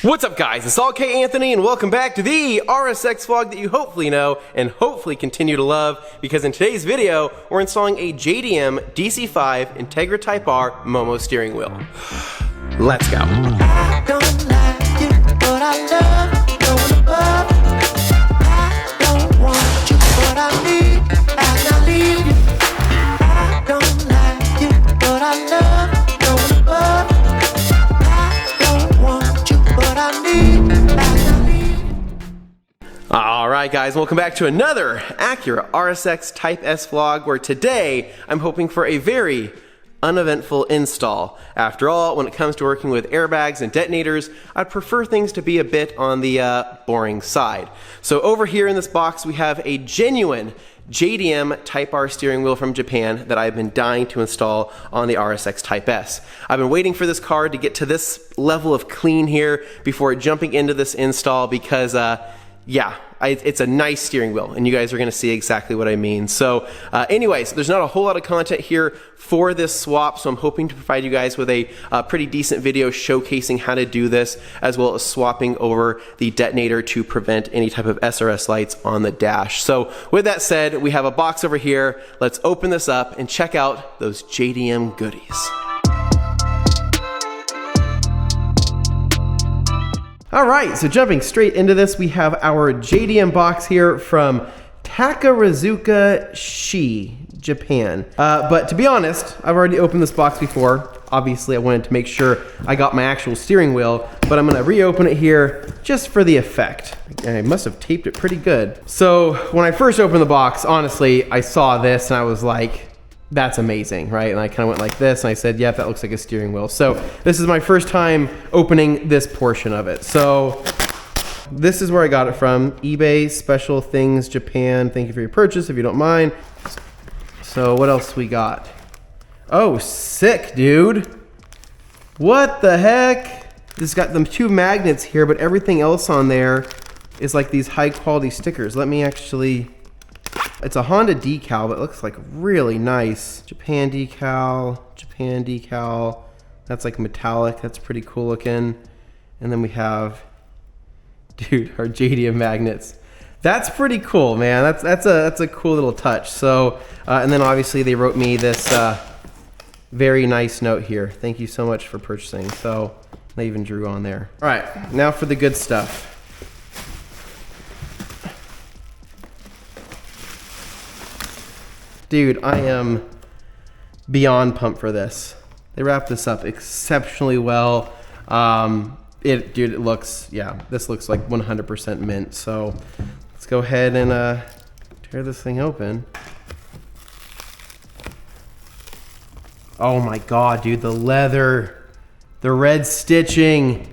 What's up guys, it's K Anthony and welcome back to the RSX vlog that you hopefully know and hopefully continue to love, because in today's video we're installing a JDM DC5 Integra Type R MOMO steering wheel. Let's go. I don't like you, but I love going above. I don't want you, but I need, and I leave you. I don't like you, but I love going above. Alright guys, welcome back to another Acura RSX Type-S vlog, where today I'm hoping for a very uneventful install. After all, when it comes to working with airbags and detonators, I'd prefer things to be a bit on the boring side. So over here in this box we have a genuine JDM Type R steering wheel from Japan that I've been dying to install on the RSX Type-S. I've been waiting for this car to get to this level of clean here before jumping into this install, because yeah, it's a nice steering wheel, and you guys are going to see exactly what I mean. So anyways, there's not a whole lot of content here for this swap, so I'm hoping to provide you guys with a pretty decent video showcasing how to do this, as well as swapping over the detonator to prevent any type of SRS lights on the dash. So with that said, we have a box over here. Let's open this up and check out those JDM goodies. Alright, so jumping straight into this, we have our JDM box here from Takarazuka Shi, Japan. But to be honest, I've already opened this box before. Obviously, I wanted to make sure I got my actual steering wheel, but I'm gonna reopen it here just for the effect. And I must have taped it pretty good. So when I first opened the box, honestly, I saw this and I was like, that's amazing, right? And I kind of went like this and I said, yep, that looks like a steering wheel. So this is my first time opening this portion of it. So this is where I got it from. eBay Special Things Japan. Thank you for your purchase, if you don't mind. So what else we got? Oh, sick, dude. What the heck? This got them two magnets here, but everything else on there is like these high quality stickers. Let me actually... It's a Honda decal, but it looks like really nice. Japan decal, Japan decal. That's like metallic. That's pretty cool looking. And then we have, dude, our JDM magnets. That's pretty cool, man. That's a cool little touch. So, and then obviously they wrote me this very nice note here. Thank you so much for purchasing. So they even drew on there. All right, now for the good stuff. Dude, I am beyond pumped for this. They wrapped this up exceptionally well. Dude, it looks, yeah, this looks like 100% mint. So let's go ahead and tear this thing open. Oh my God, dude, the leather, the red stitching.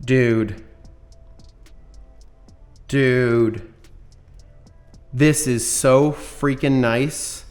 Dude, this is so freaking nice.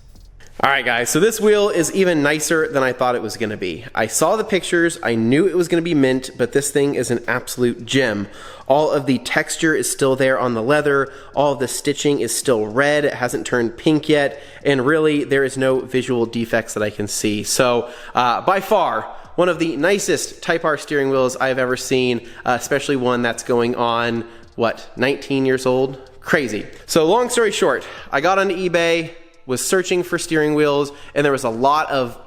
All right guys, so this wheel is even nicer than I thought it was gonna be. I saw the pictures, I knew it was gonna be mint, but this thing is an absolute gem. All of the texture is still there on the leather, all of the stitching is still red, it hasn't turned pink yet, and really there is no visual defects that I can see. So by far, one of the nicest Type R steering wheels I've ever seen, especially one that's going on, what, 19 years old? Crazy. So long story short, I got onto eBay, was searching for steering wheels, and there was a lot of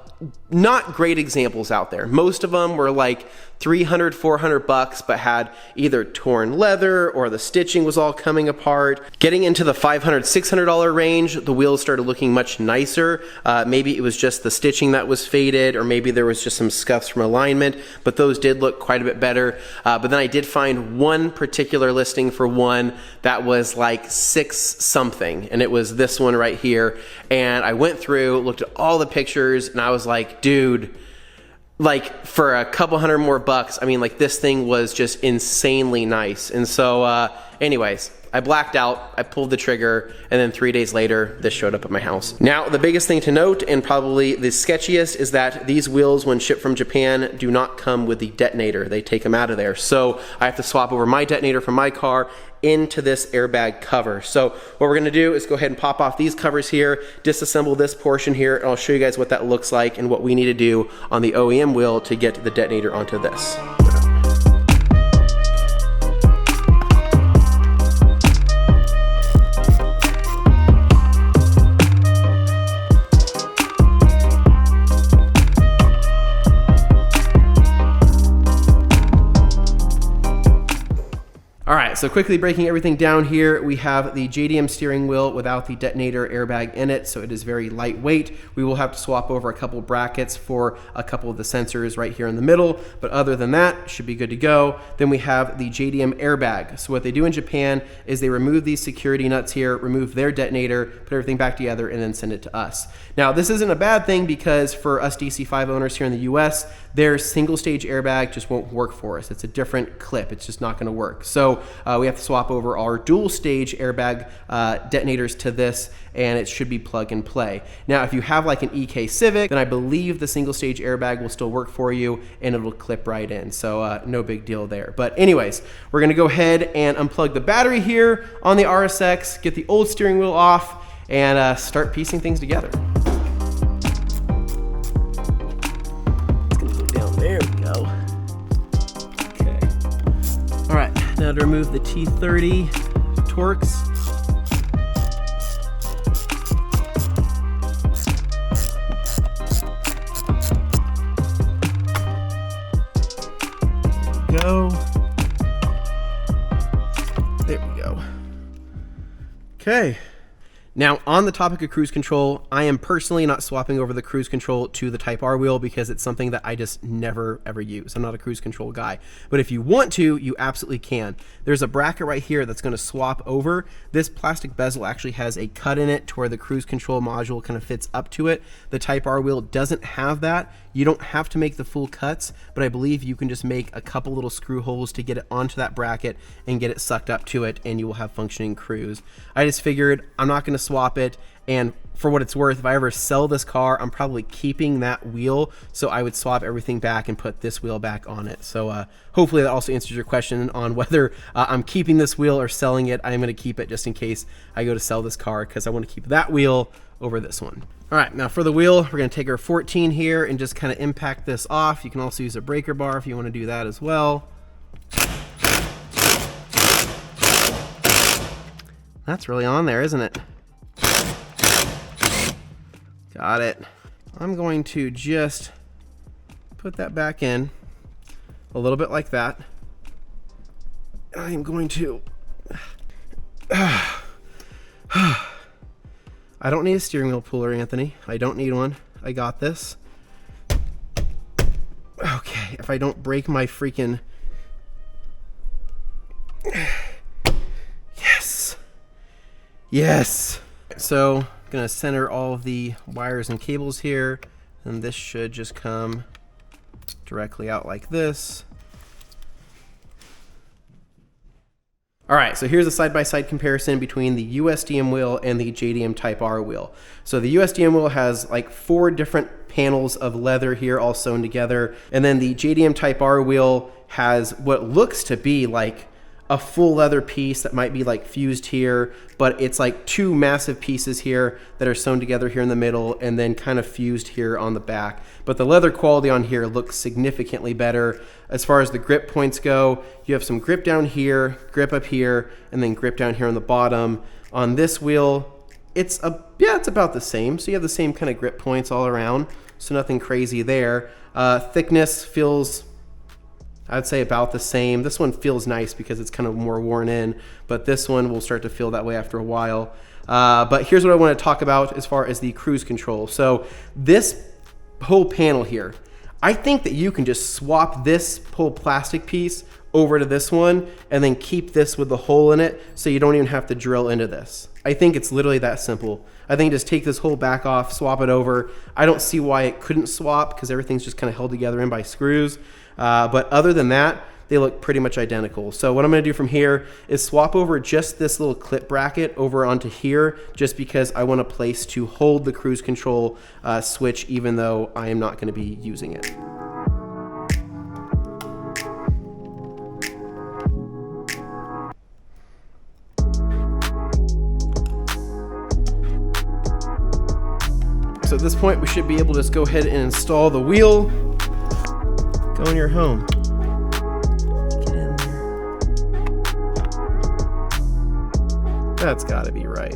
not great examples out there. Most of them were like $300, $400, but had either torn leather or the stitching was all coming apart. Getting into the $500, $600 range, the wheels started looking much nicer. Maybe it was just the stitching that was faded, or maybe there was just some scuffs from alignment, but those did look quite a bit better. But then I did find one particular listing for one that was like 6 something, and it was this one right here. And I went through, looked at all the pictures, and I was like, dude, like for a couple $100 more bucks, I mean, like this thing was just insanely nice. And so anyways, I blacked out, I pulled the trigger, and then 3 days later, this showed up at my house. Now, the biggest thing to note, and probably the sketchiest, is that these wheels, when shipped from Japan, do not come with the detonator. They take them out of there. So I have to swap over my detonator from my car into this airbag cover. So what we're gonna do is go ahead and pop off these covers here, disassemble this portion here, and I'll show you guys what that looks like and what we need to do on the OEM wheel to get the detonator onto this. All right, so quickly breaking everything down here, we have the JDM steering wheel without the detonator airbag in it, so it is very lightweight. We will have to swap over a couple brackets for a couple of the sensors right here in the middle, but other than that, should be good to go. Then we have the JDM airbag. So what they do in Japan is they remove these security nuts here, remove their detonator, put everything back together, and then send it to us. Now, this isn't a bad thing because for us DC5 owners here in the US, their single stage airbag just won't work for us. It's a different clip. It's just not gonna work. So we have to swap over our dual stage airbag detonators to this, and it should be plug and play. Now, if you have like an EK Civic, then I believe the single stage airbag will still work for you and it'll clip right in. So no big deal there. But anyways, we're gonna go ahead and unplug the battery here on the RSX, get the old steering wheel off, and start piecing things together. There we go. Okay. All right, now to remove the T30 Torx. There we go. Okay. Now, on the topic of cruise control, I am personally not swapping over the cruise control to the Type R wheel because it's something that I just never ever use. I'm not a cruise control guy. But if you want to, you absolutely can. There's a bracket right here that's going to swap over. This plastic bezel actually has a cut in it to where the cruise control module kind of fits up to it. The Type R wheel doesn't have that. You don't have to make the full cuts, but I believe you can just make a couple little screw holes to get it onto that bracket and get it sucked up to it, and you will have functioning cruise. I just figured I'm not going to swap it, and for what it's worth, if I ever sell this car, I'm probably keeping that wheel, so I would swap everything back and put this wheel back on it. So hopefully that also answers your question on whether I'm keeping this wheel or selling it. I'm going to keep it just in case I go to sell this car, because I want to keep that wheel over this one. All right, now for the wheel, we're going to take our 14 here and just kind of impact this off. You can also use a breaker bar if you want to do that as well. That's really on there, isn't it? Got it. I'm going to just put that back in a little bit like that. I'm going to... I don't need a steering wheel puller, Anthony. I don't need one. I got this. Okay, if I don't break my freaking... Yes. Yes. So, I'm gonna center all of the wires and cables here, and this should just come directly out like this. All right, so here's a side-by-side comparison between the USDM wheel and the JDM Type R wheel. So the USDM wheel has like 4 different panels of leather here all sewn together, and then the JDM Type R wheel has what looks to be like a full leather piece that might be like fused here, but it's like 2 massive pieces here that are sewn together here in the middle and then kind of fused here on the back. But the leather quality on here looks significantly better. As far as the grip points go, you have some grip down here, grip up here, and then grip down here on the bottom. On this wheel, it's about the same. So you have the same kind of grip points all around, so nothing crazy there. Thickness feels, I'd say, about the same. This one feels nice because it's kind of more worn in, but this one will start to feel that way after a while. But here's what I want to talk about as far as the cruise control. So this whole panel here, I think that you can just swap this whole plastic piece over to this one and then keep this with the hole in it so you don't even have to drill into this. I think it's literally that simple. I think just take this whole back off, swap it over. I don't see why it couldn't swap because everything's just kind of held together in by screws. But other than that, they look pretty much identical. So what I'm gonna do from here is swap over just this little clip bracket over onto here, just because I want a place to hold the cruise control switch, even though I am not gonna be using it. So at this point, we should be able to just go ahead and install the wheel. Go in your home. Get in there. That's gotta be right.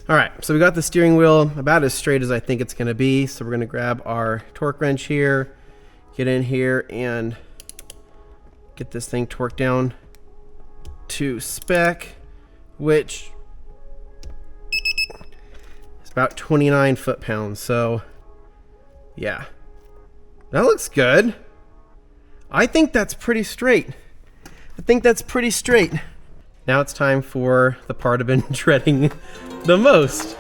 All right, so we got the steering wheel about as straight as I think it's gonna be. So we're gonna grab our torque wrench here, get in here and get this thing torqued down to spec, which about 29 foot-pounds. So yeah, that looks good. I think that's pretty straight. Now it's time for the part I've been dreading the most.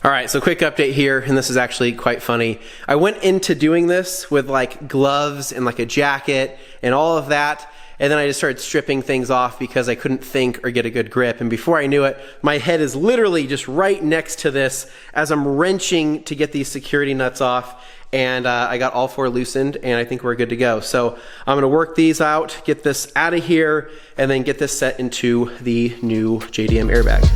All right, so quick update here, and this is actually quite funny. I went into doing this with like gloves and like a jacket and all of that, and then I just started stripping things off because I couldn't think or get a good grip. And before I knew it, my head is literally just right next to this as I'm wrenching to get these security nuts off. And I got all 4 loosened, and I think we're good to go. So I'm gonna work these out, get this out of here, and then get this set into the new JDM airbag.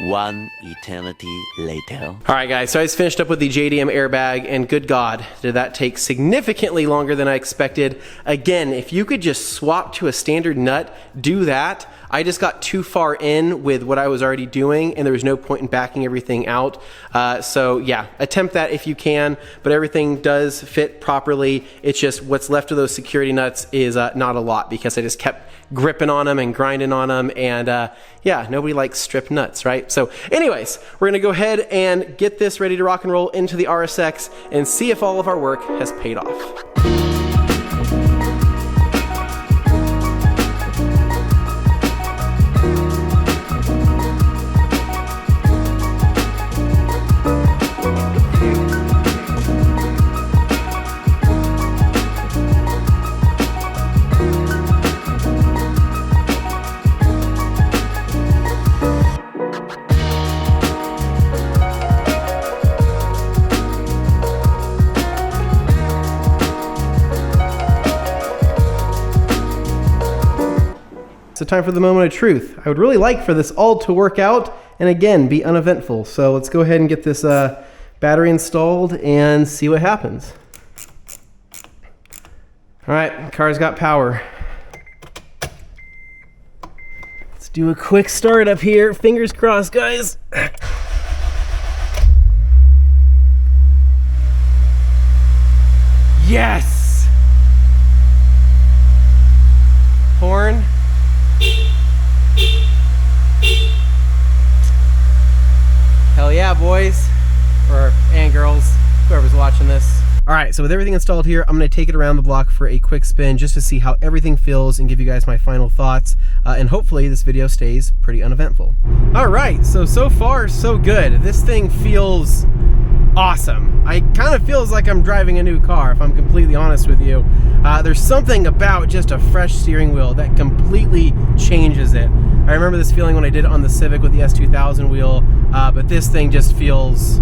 One eternity later. All right, guys, so I just finished up with the JDM airbag, and good God, did that take significantly longer than I expected. Again, if you could just swap to a standard nut, do that. I just got too far in with what I was already doing, and there was no point in backing everything out. So yeah, attempt that if you can, but everything does fit properly. It's just what's left of those security nuts is not a lot, because I just kept gripping on them and grinding on them, and yeah, nobody likes stripped nuts, right? So anyways, we're gonna go ahead and get this ready to rock and roll into the RSX and see if all of our work has paid off. So time for the moment of truth. I would really like for this all to work out and again be uneventful. So let's go ahead and get this battery installed and see what happens. All right, car's got power. Let's do a quick start up here. Fingers crossed, guys. Yes! Horn. Hell yeah, boys, and girls, whoever's watching this. All right, so with everything installed here, I'm gonna take it around the block for a quick spin just to see how everything feels and give you guys my final thoughts. And hopefully this video stays pretty uneventful. All right, so far so good. This thing feels awesome. It kind of feels like I'm driving a new car, if I'm completely honest with you. There's something about just a fresh steering wheel that completely changes it. I remember this feeling when I did it on the Civic with the S2000 wheel, but this thing just feels,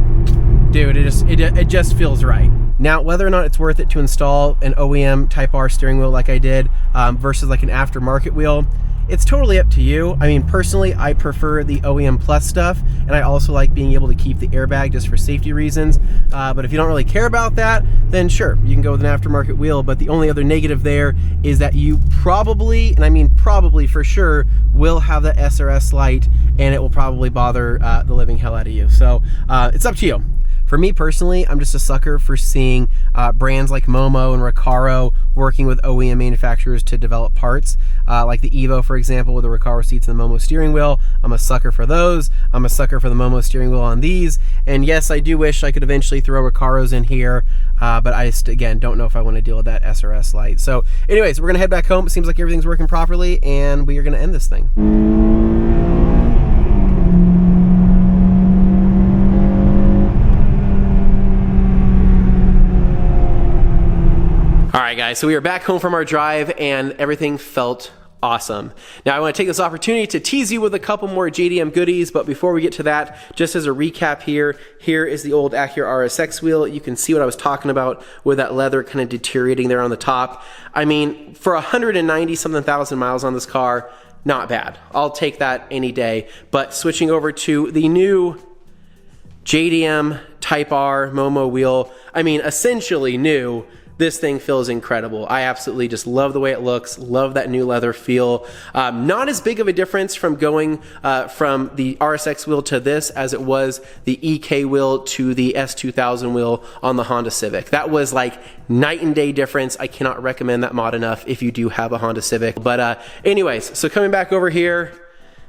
dude, it just feels right. Now, whether or not it's worth it to install an OEM Type R steering wheel like I did versus like an aftermarket wheel, it's totally up to you. I mean, personally, I prefer the OEM Plus stuff, and I also like being able to keep the airbag just for safety reasons. But if you don't really care about that, then sure, you can go with an aftermarket wheel. But the only other negative there is that you probably, and I mean probably for sure, will have the SRS light, and it will probably bother the living hell out of you. So it's up to you. for me personally, I'm just a sucker for seeing brands like MOMO and Recaro working with OEM manufacturers to develop parts, like the Evo, for example, with the Recaro seats and the MOMO steering wheel. I'm a sucker for those. I'm a sucker for the MOMO steering wheel on these. And yes, I do wish I could eventually throw Recaros in here, but I just, again, don't know if I want to deal with that SRS light. So anyways, we're gonna head back home. It seems like everything's working properly, and we are gonna end this thing. All right, guys, so we are back home from our drive, and everything felt awesome. Now, I want to take this opportunity to tease you with a couple more JDM goodies, but before we get to that, just as a recap here is the old Acura RSX wheel. You can see what I was talking about with that leather kind of deteriorating there on the top. I mean, for 190-something thousand miles on this car, not bad. I'll take that any day. But switching over to the new JDM Type R MOMO wheel, I mean, essentially new. This thing feels incredible. I absolutely just love the way it looks, love that new leather feel. Not as big of a difference from going from the RSX wheel to this as it was the EK wheel to the S2000 wheel on the Honda Civic. That was like night and day difference. I cannot recommend that mod enough if you do have a Honda Civic. But anyways, so coming back over here,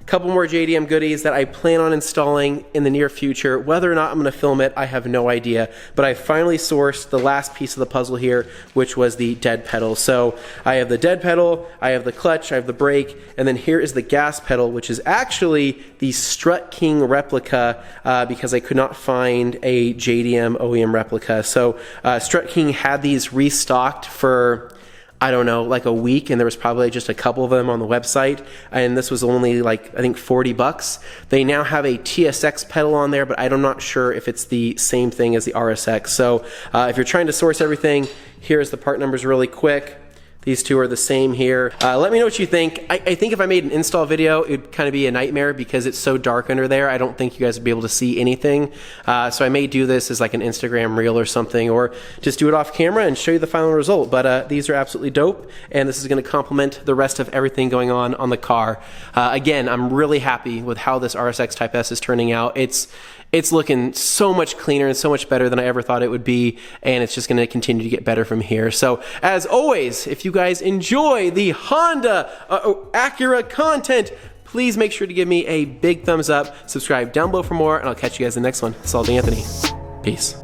couple more JDM goodies that I plan on installing in the near future. Whether or not I'm going to film it, I have no idea. But I finally sourced the last piece of the puzzle here, which was the dead pedal. So I have the dead pedal, I have the clutch, I have the brake, and then here is the gas pedal, which is actually the Strut King replica because I could not find a JDM OEM replica. So Strut King had these restocked for, I don't know, like a week, and there was probably just a couple of them on the website, and this was only like, I think, 40 bucks. They now have a TSX pedal on there, but I'm not sure if it's the same thing as the RSX. So if you're trying to source everything, here's the part numbers really quick. These two are the same here. Let me know what you think. I think if I made an install video, it would kind of be a nightmare because it's so dark under there. I don't think you guys would be able to see anything. So I may do this as like an Instagram reel or something, or just do it off camera and show you the final result. But these are absolutely dope, and this is gonna complement the rest of everything going on the car. Again, I'm really happy with how this RSX Type-S is turning out. It's looking so much cleaner and so much better than I ever thought it would be, and it's just going to continue to get better from here. So, as always, if you guys enjoy the Honda Acura content, please make sure to give me a big thumbs up, subscribe down below for more, and I'll catch you guys in the next one. This is Anthony. Peace.